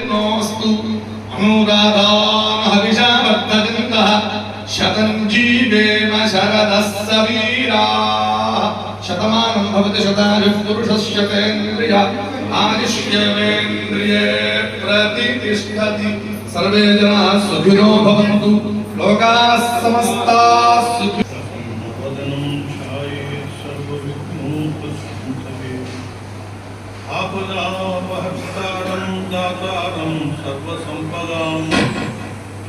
नोस्तु अनुराधान् हविषावर्धयन्तः शतं जीवेम शरदः सवीराः शतमानं भवति शतायुः पुरुषस्य आयुष्येवेन्द्रिये प्रतिष्ठति सर्वे जनाः सुखिनो भवन्तु लोकाः समस्ताः सुखिनो आपदापहर्तारं दातारं सर्वसम्पदां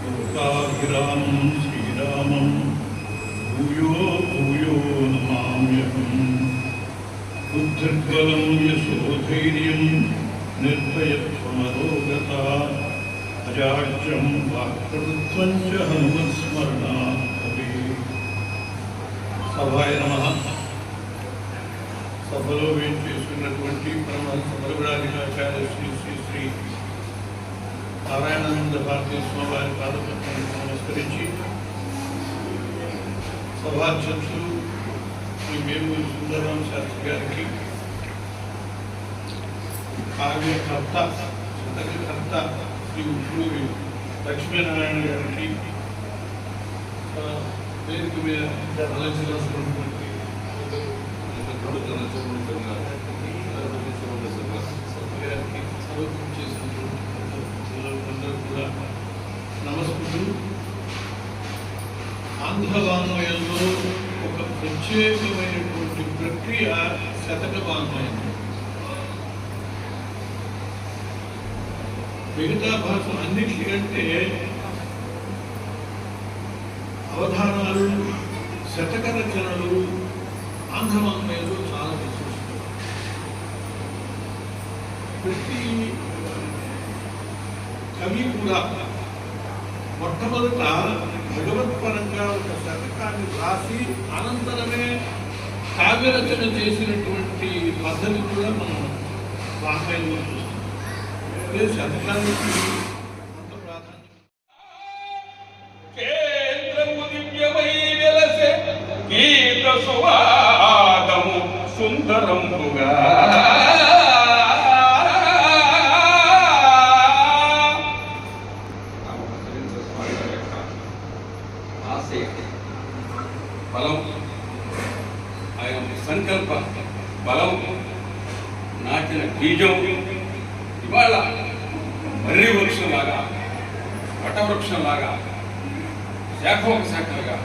लोकाभिरामं श्रीरामं भूयो भूयो नमाम्यहम् बुद्धिर्बलं यशोधैर्यं निर्भयत्वमरोगता अजाड्यं वाक्पटुत्वं च हनुमत्स्मरणात् भवेत्। सभाय नमः। సభలో వేయించేసుకున్నటువంటి పరమహంస పరివ్రాజకాచార్య శ్రీ శ్రీ శ్రీ నారాయణానంద భారతీ స్వామి వారి పాదపద్మానికి నమస్కరించి సభాధ్యక్షులు శ్రీ వేమూరి సుందరరామ శాస్త్రి గారికి, కావ్యకర్త శతకకర్త శ్రీ ఉట్లూరి లక్ష్మీనారాయణ గారికి, వేదిక మీద అలంకరించినటువంటి నమస్కృతులు. ఆంధ్ర వాంగ్మయంలో ఒక ప్రత్యేకమైనటువంటి ప్రక్రియ శతక వాంగ్మయం. మిగతా భాషలు అన్నిటికంటే అవధానాలు, శతక రచనలు ఆంధ్ర వాంగ్మయంలో చాలా విశేషం. ప్రతి కవి కూడా మొట్టమొదట భగవత్పరంగా ఒక శతకాన్ని రాసి అనంతరమే కావ్యరచన చేసినటువంటి పద్ధతి కూడా మనం వాంగ్మయంలో చూస్తాం. శతకానికి అంత ప్రాధాన్యం. గీత సువాదము సుందరంబుగా బలం, ఆయన సంకల్ప బలం, నాటిన బీజం ఇవాళ మర్రి వృక్షంలాగా, వటవృక్షంలాగా, శాఖోపశాఖలుగా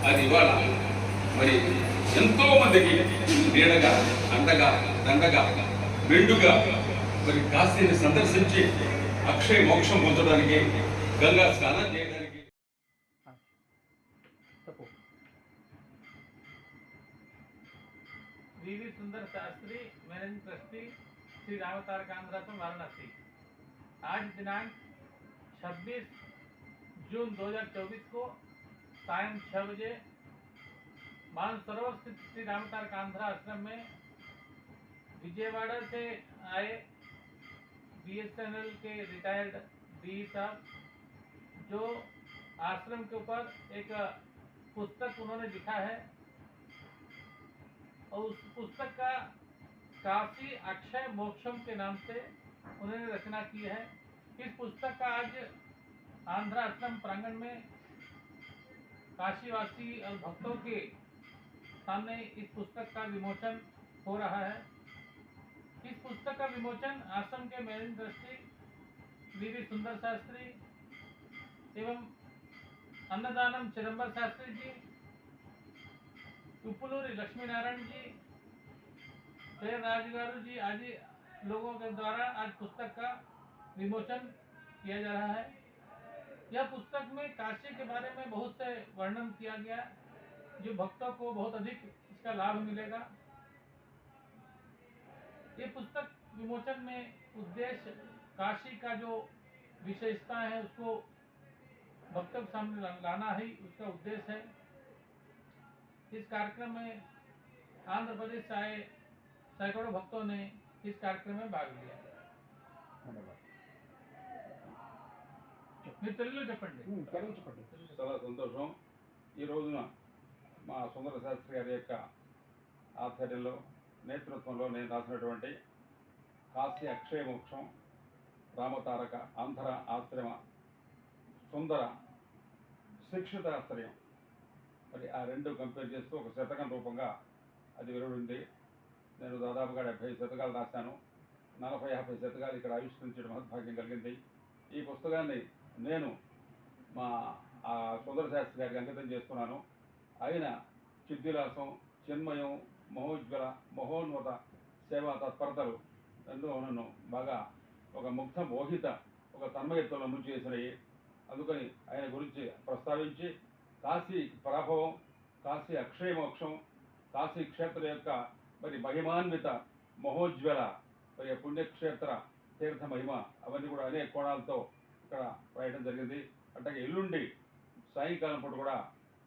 అది ఇవాళ మరి ఎంతో మందికి నీడగా, అండగా, దండగా, మెండుగా మరి కాశీని సందర్శించి అక్షయ మోక్షం పొందడానికి, గంగా స్నానం చేయడానికి. वीवी सुंदर शास्त्री मैनेजिंग ट्रस्टी श्री रामतारक आंध्राश्रम वाराणसी। आज दिनांक 26 जून 2024 को सायं 6 बजे मानसरोवर स्थित श्री रामतारक आंध्रा आश्रम में विजयवाड़ा से आए BSNL के रिटायर्ड BE साहब, जो आश्रम के ऊपर एक पुस्तक उन्होंने लिखा है और उस पुस्तक का काशी अक्षय मोक्षम के नाम से उन्होंने रचना की है। इस पुस्तक का आज आंध्रा आश्रम प्रांगण में काशीवासी और भक्तों के सामने इस पुस्तक का विमोचन हो रहा है। इस पुस्तक का विमोचन आश्रम के मैनेजिंग ट्रस्टी वीवी सुंदर शास्त्री एवं अन्नदानम चिदंबर शास्त्री जी, उपलूरी लक्ष्मी नारायण जी, राज गारू जी आदि लोगों के द्वारा आज पुस्तक का विमोचन किया जा रहा है। यह पुस्तक में काशी के बारे में बहुत से वर्णन किया गया, जो भक्तों को बहुत अधिक इसका लाभ मिलेगा। ये पुस्तक विमोचन में उद्देश्य काशी का जो विशेषता है उसको भक्तों के सामने लाना ही उसका उद्देश्य है। इस कार्यक्रम में आंध्र प्रदेश से आए सैकड़ों भक्तों ने इस कार्यक्रम में भाग लिया। చాలా సంతోషం. ఈ రోజున మా సుందర శాస్త్రి గారి యొక్క ఆధ్వర్యంలో నేతృత్వంలో నేను రాసినటువంటి కాశీ అక్షయ మోక్షం రామతారక ఆంధ్ర ఆశ్రమ సుందర శిక్షిత ఆశ్రయం. మరి ఆ రెండు కంపేర్ చేస్తూ ఒక శతకం రూపంగా అది వెలువడింది. నేను దాదాపుగా 70 శతకాలు రాశాను. 40-50 శతకాలు ఇక్కడ ఆవిష్కరించడం మహద్భాగ్యం కలిగింది. ఈ పుస్తకాన్ని నేను మా సుందర శాస్త్రి గారికి అంకితం చేస్తున్నాను. ఆయన చిద్విలాసం, చిన్మయం, మహోజ్వల, మహోన్నత సేవా తత్పరతలు నన్ను బాగా ఒక ముగ్ధ మోహిత, ఒక తన్మయత్వంలో ముంచి చేసినాయి. అందుకని ఆయన గురించి ప్రస్తావించి కాశీ పరాభవం, కాశీ అక్షయమోక్షం, కాశీ క్షేత్ర యొక్క మరి మహిమాన్విత మహోజ్వల మరి పుణ్యక్షేత్ర తీర్థ మహిమ అవన్నీ కూడా అనేక కోణాలతో ఇక్కడ రాయడం జరిగింది. అట్లాగే ఎల్లుండి సాయంకాలం పూట కూడా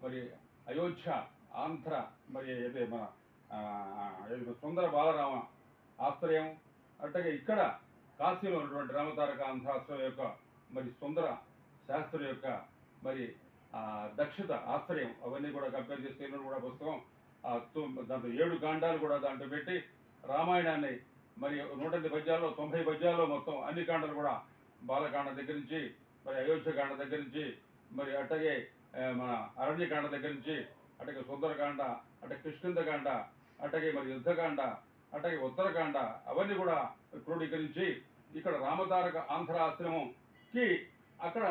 మరి అయోధ్య ఆంధ్ర మరి ఏదే మన సుందర బాలరామ ఆశ్రయం, అట్లాగే ఇక్కడ కాశీలో ఉన్నటువంటి రామతారక ఆంధ్రాశ్రయం యొక్క మరి సుందర శాస్త్రి యొక్క మరి దక్షిత ఆశ్రయం అవన్నీ కూడా కంపేర్ చేస్తే కూడా పుస్తకం దాంట్లో 7 కాండాలు కూడా దాంట్లో పెట్టి రామాయణాన్ని మరి 108 పద్యాల్లో 90 పద్యాల్లో మొత్తం అన్ని కాండాలు కూడా బాలకాండ దగ్గర నుంచి మరి అయోధ్యకాండ దగ్గర నుంచి మరి అట్టగే మన అరణ్యకాండ దగ్గర నుంచి అట్టగే సుందరకాండ, అట్టగే కిష్కింధకాండ, అట్టగే మరి యుద్ధకాండ, అట్టగే ఉత్తరకాండ అవన్నీ కూడా క్రోడీకరించి ఇక్కడ రామతారక ఆంధ్ర ఆశ్రమంకి అక్కడ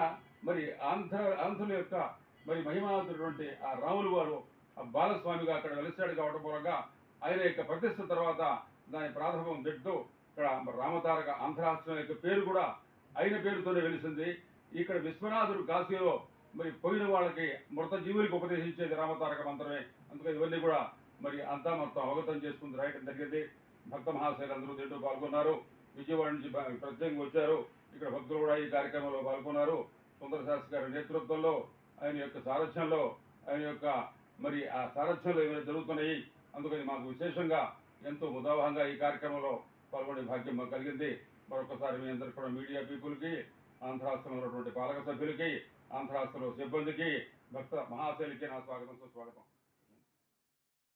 మరి ఆంధ్రుల యొక్క మరి మహిమాతున్నటువంటి ఆ రాములు వారు బాలస్వామిగా అక్కడ వెలిసాడు కావడం మూలంగా ఆయన యొక్క ప్రతిష్ఠ తర్వాత దాని ప్రారంభం పెడుతూ ఇక్కడ రామతారక ఆంధ్రాశ్రమం యొక్క పేరు కూడా ఆయన పేరుతోనే వెలిసింది. ఇక్కడ విశ్వనాథుడు కాశీలో మరి పోయిన వాళ్ళకి మృత జీవులకు ఉపదేశించేది రామతారక మంత్రమే. అందుకని ఇవన్నీ కూడా మరి అంతా మొత్తం అవగతం చేసుకుని రాయటం జరిగింది. భక్త మహాశైలు అందరూ దీంట్లో పాల్గొన్నారు. విజయవాడ నుంచి ప్రత్యేకంగా వచ్చారు. ఇక్కడ భక్తులు కూడా ఈ కార్యక్రమంలో పాల్గొన్నారు. సుందర శాస్త్రి గారి నేతృత్వంలో, ఆయన యొక్క సారథ్యంలో, ఆయన యొక్క మరి ఆ సారథ్యంలో ఏమైనా జరుగుతున్నాయి. అందుకని మాకు విశేషంగా ఎంతో ఉదాహరణగా ఈ కార్యక్రమంలో పాల్గొనే భాగ్యం మాకు కలిగింది. మరొకసారి మీ అందరికీ కూడా మీడియా పీపుల్కి, ఆంధ్రాశ్రమంలో ఉన్నటువంటి పాలక సభ్యులకి, ఆంధ్రాశ్రమ సిబ్బందికి, భక్త మహాశైలికి నా స్వాగతం సుస్వాగతం.